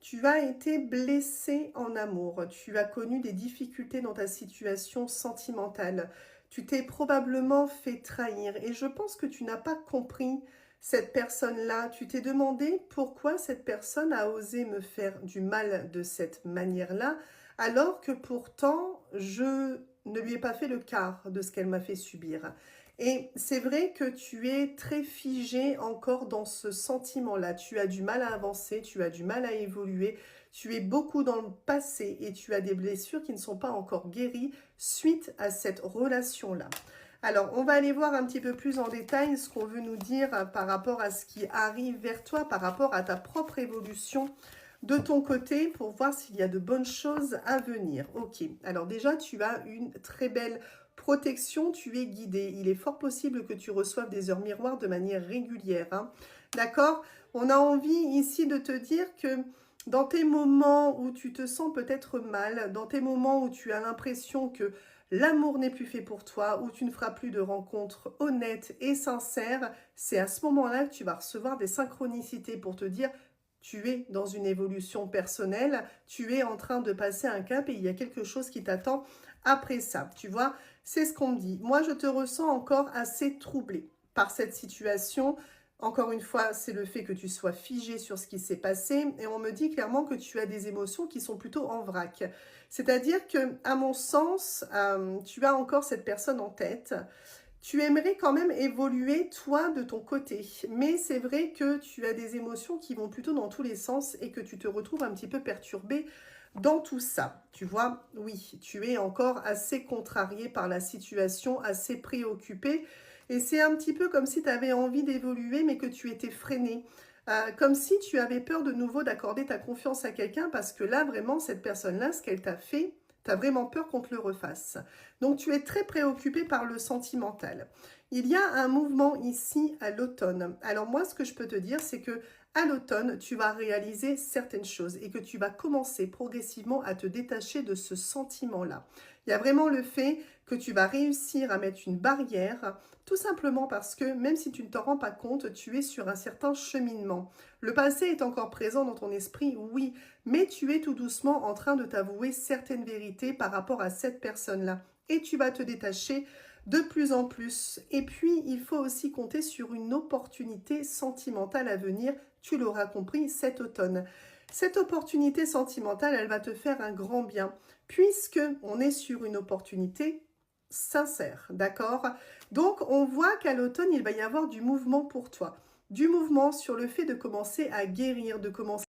Tu as été blessé en amour, tu as connu des difficultés dans ta situation sentimentale, tu t'es probablement fait trahir et je pense que tu n'as pas compris cette personne-là. Tu t'es demandé pourquoi cette personne a osé me faire du mal de cette manière-là, alors que pourtant je ne lui ai pas fait le quart de ce qu'elle m'a fait subir. Et c'est vrai que tu es très figé encore dans ce sentiment-là. Tu as du mal à avancer, tu as du mal à évoluer, tu es beaucoup dans le passé et tu as des blessures qui ne sont pas encore guéries suite à cette relation-là. Alors, on va aller voir un petit peu plus en détail ce qu'on veut nous dire par rapport à ce qui arrive vers toi, par rapport à ta propre évolution de ton côté pour voir s'il y a de bonnes choses à venir. Ok, alors déjà, tu as une très belle protection, tu es guidé. Il est fort possible que tu reçoives des heures miroirs de manière régulière, hein. D'accord? On a envie ici de te dire que dans tes moments où tu te sens peut-être mal, dans tes moments où tu as l'impression que l'amour n'est plus fait pour toi, où tu ne feras plus de rencontres honnêtes et sincères, c'est à ce moment-là que tu vas recevoir des synchronicités pour te dire tu es dans une évolution personnelle, tu es en train de passer un cap et il y a quelque chose qui t'attend après ça. Tu vois, c'est ce qu'on me dit. Moi, je te ressens encore assez troublée par cette situation. Encore une fois, c'est le fait que tu sois figé sur ce qui s'est passé et on me dit clairement que tu as des émotions qui sont plutôt en vrac. C'est-à-dire que, à mon sens, tu as encore cette personne en tête. Tu aimerais quand même évoluer, toi, de ton côté. Mais c'est vrai que tu as des émotions qui vont plutôt dans tous les sens et que tu te retrouves un petit peu perturbé dans tout ça. Tu vois, oui, tu es encore assez contrarié par la situation, assez préoccupé. Et c'est un petit peu comme si tu avais envie d'évoluer, mais que tu étais freiné. Comme si tu avais peur de nouveau d'accorder ta confiance à quelqu'un parce que là, vraiment, cette personne-là, ce qu'elle t'a fait, tu as vraiment peur qu'on te le refasse. Donc, tu es très préoccupé par le sentimental. Il y a un mouvement ici à l'automne. Alors, moi, ce que je peux te dire, c'est que à l'automne, tu vas réaliser certaines choses et que tu vas commencer progressivement à te détacher de ce sentiment-là. Il y a vraiment le fait que tu vas réussir à mettre une barrière, tout simplement parce que même si tu ne t'en rends pas compte, tu es sur un certain cheminement. Le passé est encore présent dans ton esprit, oui, mais tu es tout doucement en train de t'avouer certaines vérités par rapport à cette personne-là. Et tu vas te détacher de plus en plus. Et puis, il faut aussi compter sur une opportunité sentimentale à venir, tu l'auras compris, cet automne. Cette opportunité sentimentale, elle va te faire un grand bien, puisque on est sur une opportunité sincère, d'accord? Donc, on voit qu'à l'automne, il va y avoir du mouvement pour toi. Du mouvement sur le fait de commencer à guérir, de commencer